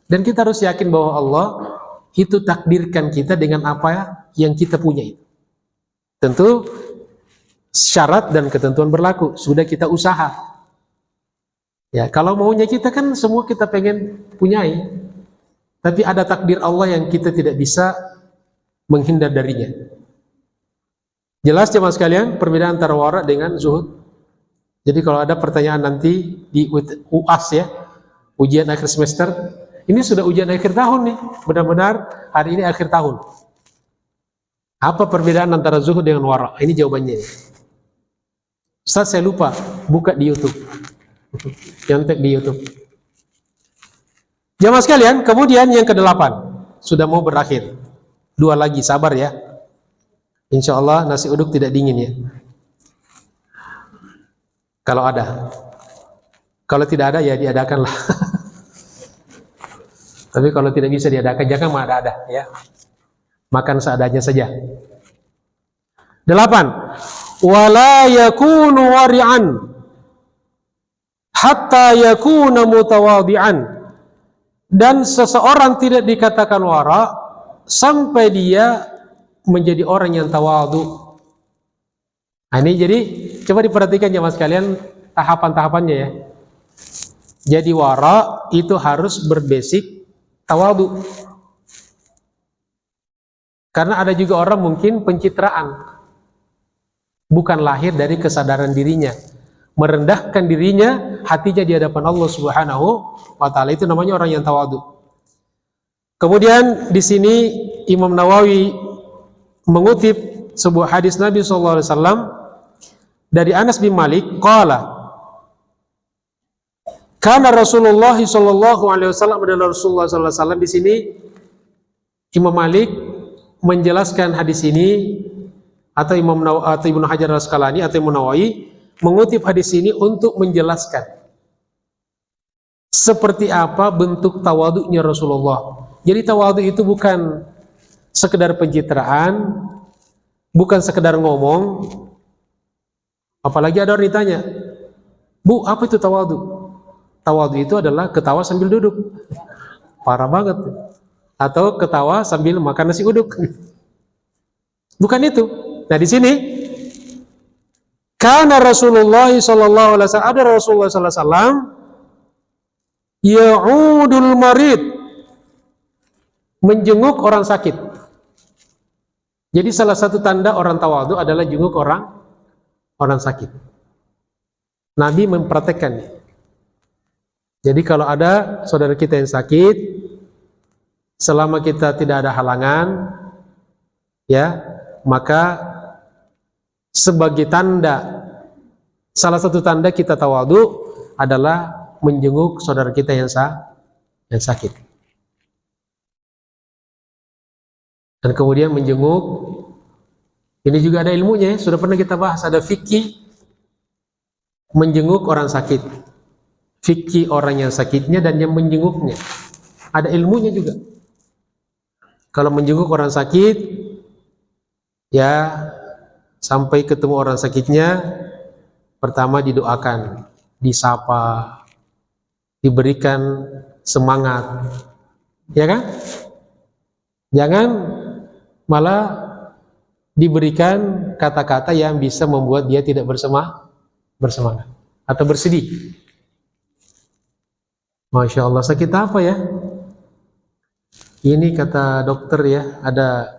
Dan kita harus yakin bahwa Allah itu takdirkan kita dengan apa yang kita punya itu. Tentu syarat dan ketentuan berlaku, sudah kita usaha. Ya, kalau maunya kita kan semua kita pengen punyai. Tapi ada takdir Allah yang kita tidak bisa menghindar darinya. Jelas jemaah sekalian perbedaan antara wara dengan zuhud. Jadi kalau ada pertanyaan nanti di UAS ya, ujian akhir semester, ini sudah ujian akhir tahun nih, benar-benar hari ini akhir tahun. Apa perbedaan antara zuhud dengan wara? Ini jawabannya. Ustaz saya lupa, buka di YouTube. Nyontek di YouTube. Jamaah sekalian, kemudian yang ke-8 sudah mau berakhir. 2 lagi, sabar ya. Insya Allah nasi uduk tidak dingin ya. Kalau ada. Kalau tidak ada ya diadakanlah. Tapi kalau tidak bisa diadakan jangan ada-ada ya. Makan seadanya saja. 8. Wala yakunu wari'an hatta yakuna mutawadhi'an. Dan seseorang tidak dikatakan wara sampai dia menjadi orang yang tawadhu. Nah, ini jadi coba diperhatikan ya mas kalian tahapan-tahapannya ya. Jadi wara itu harus berbasic tawadu. Karena ada juga orang mungkin pencitraan, bukan lahir dari kesadaran dirinya, merendahkan dirinya, hatinya di hadapan Allah Subhanahu wa taala, itu namanya orang yang tawadu. Kemudian di sini Imam Nawawi mengutip sebuah hadis Nabi sallallahu alaihi wasallam dari Anas bin Malik, qala kana Rasulullah sallallahu alaihi wasallam, adalah Rasulullah sallallahu alaihi wasallam. Di sini Imam Malik menjelaskan hadis ini, atau Ibnu Hajar Al-Asqalani atau Imam Nawawi mengutip hadis ini untuk menjelaskan seperti apa bentuk tawadhu'nya Rasulullah. Jadi tawadhu itu bukan sekedar pencitraan, bukan sekedar ngomong. Apalagi ada orang ditanya, "Bu, apa itu tawadhu?" Tawadhu itu adalah ketawa sambil duduk. Parah banget. Atau ketawa sambil makan nasi uduk. Bukan itu. Nah, di sini karena Rasulullah sallallahu alaihi wasallam, ada Rasulullah sallallahu alaihi wasallam ya'udul marid, menjenguk orang sakit. Jadi salah satu tanda orang tawadhu adalah jenguk orang sakit. Nabi mempraktekkannya. Jadi kalau ada saudara kita yang sakit, selama kita tidak ada halangan, ya, maka sebagai tanda, salah satu tanda kita tawadhu adalah menjenguk saudara kita yang sakit. Dan kemudian menjenguk, ini juga ada ilmunya ya, sudah pernah kita bahas, ada fikih menjenguk orang sakit, fikih orang yang sakitnya dan yang menjenguknya, ada ilmunya juga. Kalau menjenguk orang sakit, ya sampai ketemu orang sakitnya, pertama didoakan, disapa, diberikan semangat, ya kan? Jangan malah diberikan kata-kata yang bisa membuat dia tidak bersemangat atau bersedih. Masya Allah, sakit apa ya? Ini kata dokter ya, ada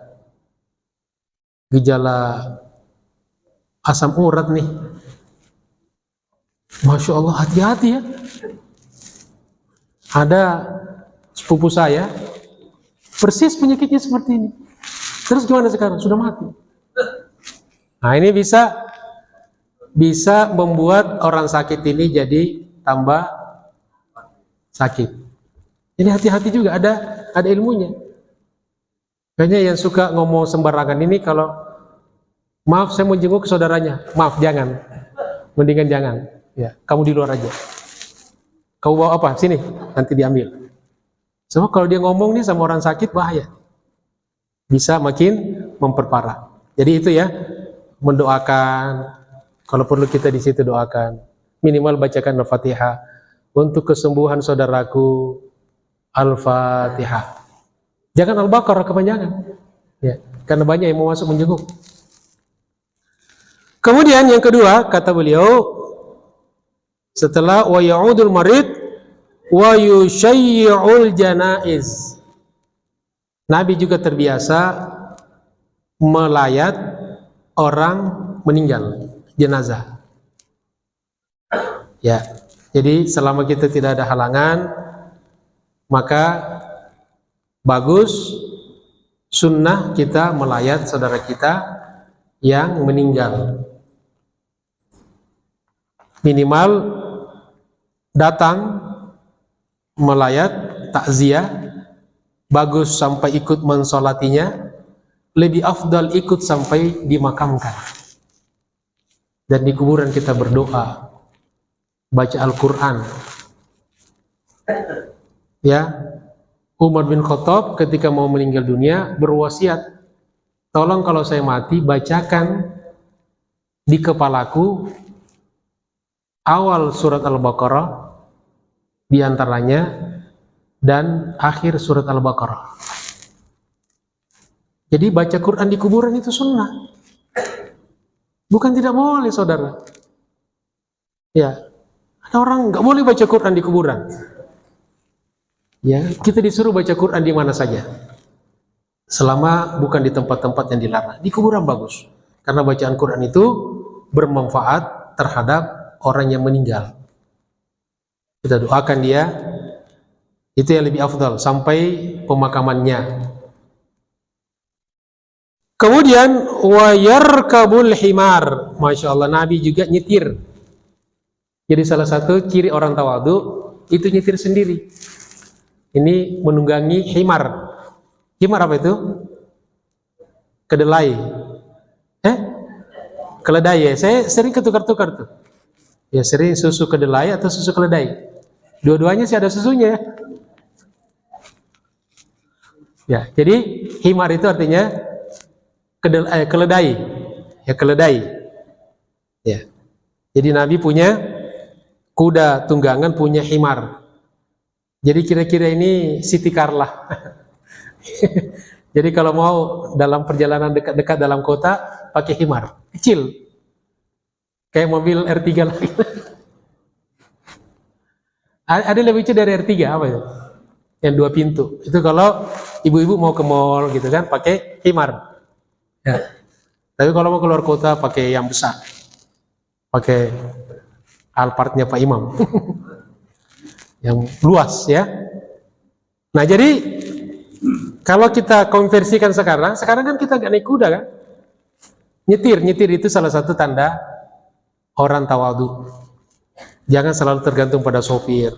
gejala asam urat nih. Masya Allah, hati-hati ya. Ada sepupu saya, persis penyakitnya seperti ini. Terus gimana sekarang? Sudah mati. Nah, ini bisa membuat orang sakit ini jadi tambah sakit. Ini hati-hati juga, ada ilmunya. Kayaknya yang suka ngomong sembarangan ini, kalau maaf saya mau jenguk saudaranya, maaf jangan, mendingan jangan. Ya, kamu di luar aja. Kamu bawa apa? Sini, nanti diambil. Sebab kalau dia ngomong nih sama orang sakit bahaya, bisa makin memperparah. Jadi itu ya, mendoakan. Kalau perlu kita di situ doakan. Minimal bacakan Al-Fatihah. Untuk kesembuhan saudaraku, Al-Fatihah. Jangan Al-Baqarah kepanjangan. Ya, karena banyak yang mau masuk menjenguk. Kemudian yang kedua, kata beliau, setelah wa ya'udul marid wa yushayyi'ul janaiz. Nabi juga terbiasa melayat orang meninggal, jenazah. Ya, jadi selama kita tidak ada halangan, maka bagus sunnah kita melayat saudara kita yang meninggal. Minimal datang melayat takziah, bagus sampai ikut mensolatinya, lebih afdal ikut sampai dimakamkan. Dan di kuburan kita berdoa, baca Al-Quran. Ya, Umar bin Khattab ketika mau meninggal dunia berwasiat, tolong kalau saya mati bacakan di kepalaku awal surat Al-Baqarah diantaranya dan akhir surat Al-Baqarah. Jadi baca Quran di kuburan itu sunnah. Bukan tidak boleh saudara. Ya, ada orang nggak boleh baca Quran di kuburan. Ya, kita disuruh baca Quran di mana saja, selama bukan di tempat-tempat yang dilarang. Di kuburan bagus, karena bacaan Quran itu bermanfaat terhadap orang yang meninggal. Kita doakan dia, itu yang lebih afdal sampai pemakamannya. Kemudian wayarkabul himar, masya Allah, Nabi juga nyetir. Jadi salah satu ciri orang tawadu itu nyetir sendiri. Ini menunggangi himar. Himar apa itu? Kedelai. Keledai ya. Saya sering ketukar-tukar tuh. Ya sering susu kedelai atau susu keledai. Dua-duanya sih ada susunya. Ya, jadi himar itu artinya keledai. Ya, keledai. Ya. Jadi Nabi punya kuda tunggangan, punya himar. Jadi kira-kira ini Siti Carla. Jadi kalau mau dalam perjalanan dekat-dekat dalam kota, pakai himar. Kecil. Kayak mobil R3 lagi. Ada lebih kecil dari R3, apa itu? Yang 2 pintu. Itu kalau ibu-ibu mau ke mall gitu kan, pakai himar. Ya. Tapi kalau mau keluar kota, pakai yang besar. Pakai Alphardnya Pak Imam. Yang luas ya. Nah jadi kalau kita konversikan sekarang kan kita gak naik kuda kan? Nyetir itu salah satu tanda orang tawadu. Jangan selalu tergantung pada sopir.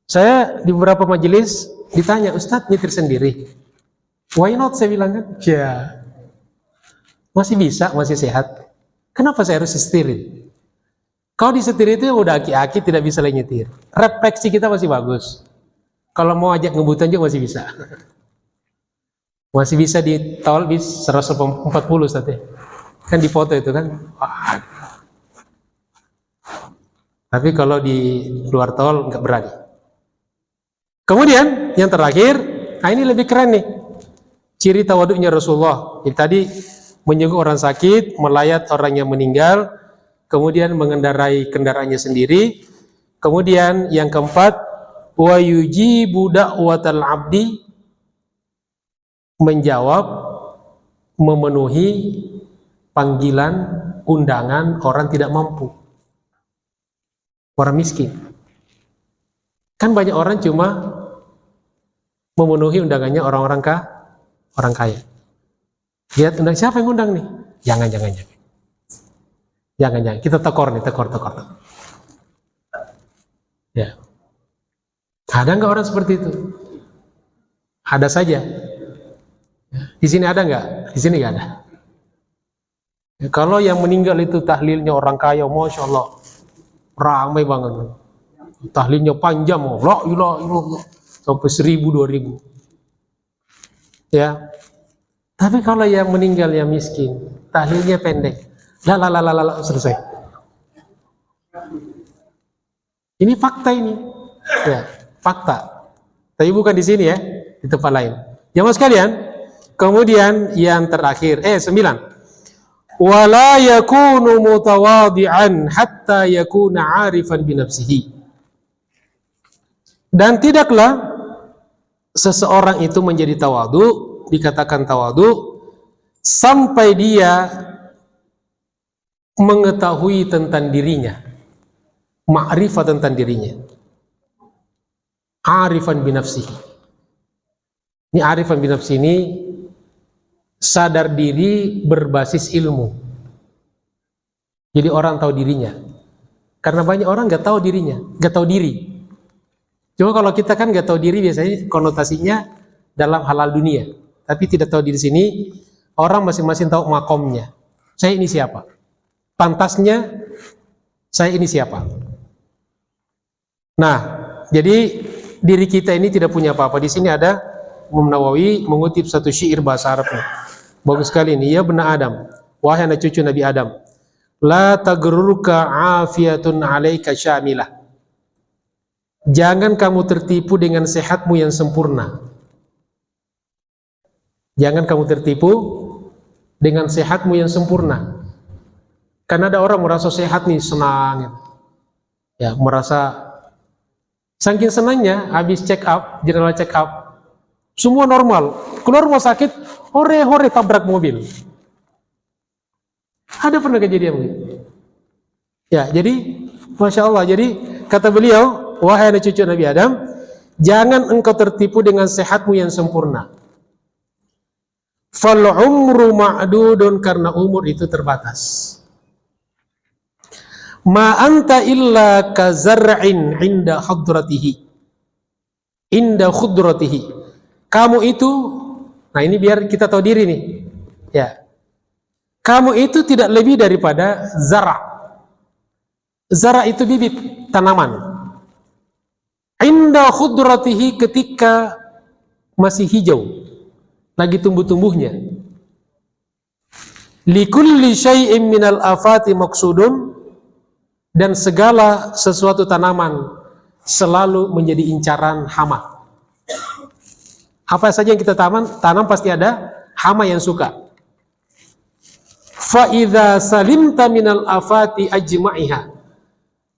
Saya di beberapa majelis ditanya, Ustadz nyetir sendiri. Why not? Saya bilang kan, ya masih bisa, masih sehat. Kenapa saya harus setirin? Kalau disetir itu udah aki-aki tidak bisa lagi nyetir. Refleksi kita masih bagus. Kalau mau ajak ngebutan juga masih bisa. Masih bisa di tol bis 140 tadi. Kan di foto itu kan. Wah. Tapi kalau di luar tol nggak berani. Kemudian yang terakhir, nah ini lebih keren nih. Ciri tawaduknya Rasulullah. Ini tadi menyenguk orang sakit, melayat orang yang meninggal, kemudian mengendarai kendaraannya sendiri. Kemudian yang keempat, wa yujibu da'watal abdi, menjawab, memenuhi panggilan, undangan orang tidak mampu, orang miskin. Kan banyak orang cuma memenuhi undangannya orang-orang orang kaya. Lihat undang, siapa yang undang nih? Jangan. Kita tekor. Ya. Ada nggak orang seperti itu? Ada saja. Di sini ada nggak? Di sini nggak ada. Ya, kalau yang meninggal itu tahlilnya orang kaya, masya Allah, ramai banget. Tahlilnya panjang, la ilaha illallah, sampai 1000, 2000. Ya. Tapi kalau yang meninggal yang miskin, tahlilnya pendek. Selesai. Ini fakta ini. Ya, fakta. Tapi bukan di sini ya, di tempat lain. Jamaah sekalian, kemudian yang terakhir, 9. Wala yakunu mutawadi'an hatta yakuna 'arifan bi nafsihi. Dan tidaklah seseorang itu menjadi tawadu, dikatakan tawadu, sampai dia mengetahui tentang dirinya, ma'rifah tentang dirinya, arifan binafsihi. Ini arifan binafsihi ini sadar diri berbasis ilmu. Jadi orang tahu dirinya. Karena banyak orang nggak tahu dirinya, nggak tahu diri. Cuma kalau kita kan nggak tahu diri, biasanya konotasinya dalam halal dunia. Tapi tidak tahu diri sini, orang masing-masing tahu makomnya. Saya ini siapa? Pantasnya saya ini siapa? Nah, jadi diri kita ini tidak punya apa-apa. Di sini ada Imam Nawawi mengutip satu syair bahasa Arabnya. Bagus sekali ini. Ya bena Adam, wahai anak cucu Nabi Adam, la tagrurka afiyatun alaika syamilah. Jangan kamu tertipu dengan sehatmu yang sempurna. Jangan kamu tertipu dengan sehatmu yang sempurna. Karena ada orang merasa sehat nih, senang gitu. Ya, merasa saking senangnya habis check up, general check up, semua normal. Keluar rumah sakit, hore-hore tabrak mobil. Ada pernah kejadian begitu? Ya, jadi Masya Allah, jadi kata beliau, wahai anak cucu Nabi Adam, jangan engkau tertipu dengan sehatmu yang sempurna. Fal umru ma'dudun, karena umur itu terbatas. Ma anta illa kazar'in inda khudratihi. Kamu itu, nah ini biar kita tahu diri nih. Ya. Kamu itu tidak lebih daripada zara'. Zara' itu bibit tanaman. Inda khudratihi, ketika masih hijau, lagi tumbuh-tumbuhnya. Likulli syai'in minal afati maksudun, dan segala sesuatu tanaman selalu menjadi incaran hama. Apa saja yang kita tanam pasti ada hama yang suka. Fa idza salimta minal afati ajma'iha,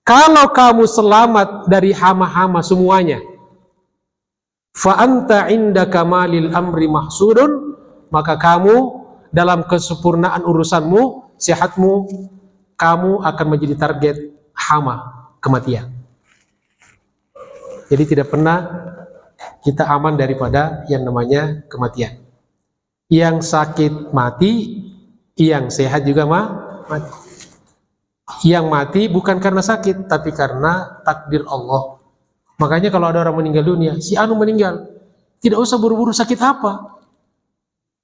kalau kamu selamat dari hama-hama semuanya, fa anta inda kamalil amri mahsudun, maka kamu dalam kesempurnaan urusanmu, sehatmu, kamu akan menjadi target hama, kematian. Jadi tidak pernah kita aman daripada yang namanya kematian. Yang sakit mati, yang sehat juga mati. Yang mati bukan karena sakit, tapi karena takdir Allah. Makanya kalau ada orang meninggal dunia, si anu meninggal, tidak usah buru-buru sakit apa.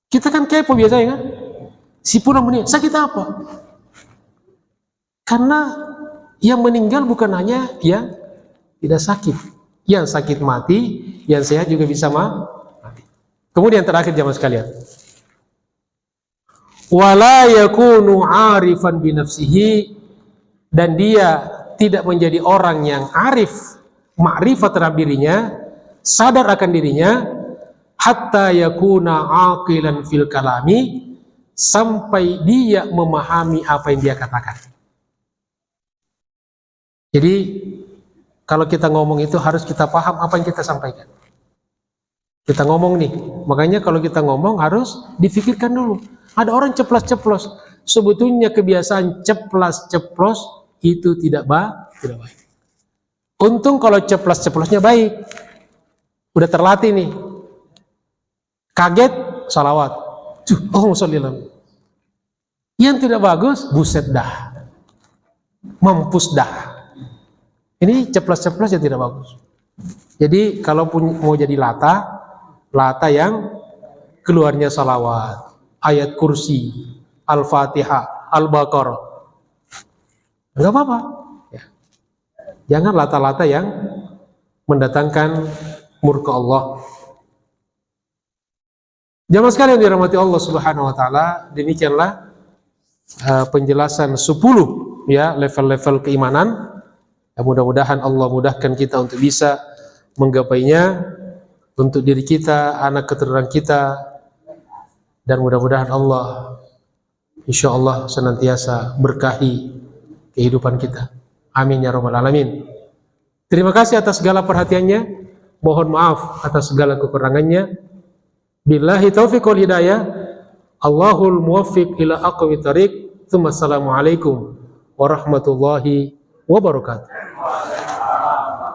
Kita kan kepo biasanya kan, si pulang meninggal, sakit apa? Karena yang meninggal bukan hanya yang tidak sakit, yang sakit mati, yang sehat juga bisa mati. Kemudian terakhir jamaah sekalian, wala yakunu arifan binafsihi, dan dia tidak menjadi orang yang arif, ma'rifat terhadap dirinya, sadar akan dirinya, hatta yakuna aqilan fil kalami, sampai dia memahami apa yang dia katakan. Jadi kalau kita ngomong itu harus kita paham apa yang kita sampaikan. Kita ngomong nih, makanya kalau kita ngomong harus difikirkan dulu. Ada orang ceplas-ceplos, sebetulnya kebiasaan ceplas-ceplos itu tidak baik. Untung kalau ceplas-ceplosnya baik, udah terlatih nih. Kaget, salawat. Allahumma sholli ala. Yang tidak bagus, buset dah, mampus dah. Ini ceplos-ceplos yang tidak bagus. Jadi kalaupun mau jadi lata yang keluarnya salawat, ayat kursi, al-fatihah, al-baqarah, enggak apa-apa. Ya. Jangan lata-lata yang mendatangkan murka Allah. Jamaah sekalian dirahmati Allah Subhanahu wa taala, demikianlah penjelasan 10 ya level-level keimanan. Ya, mudah-mudahan Allah mudahkan kita untuk bisa menggapainya untuk diri kita, anak keturunan kita, dan mudah-mudahan Allah insya Allah senantiasa berkahi kehidupan kita. Amin ya rabbal alamin. Terima kasih atas segala perhatiannya. Mohon maaf atas segala kekurangannya. Billahi taufiq wal hidayah. Allahul muwaffiq ila aqwamit thariq. Assalamualaikum warahmatullahi wabarakatuh.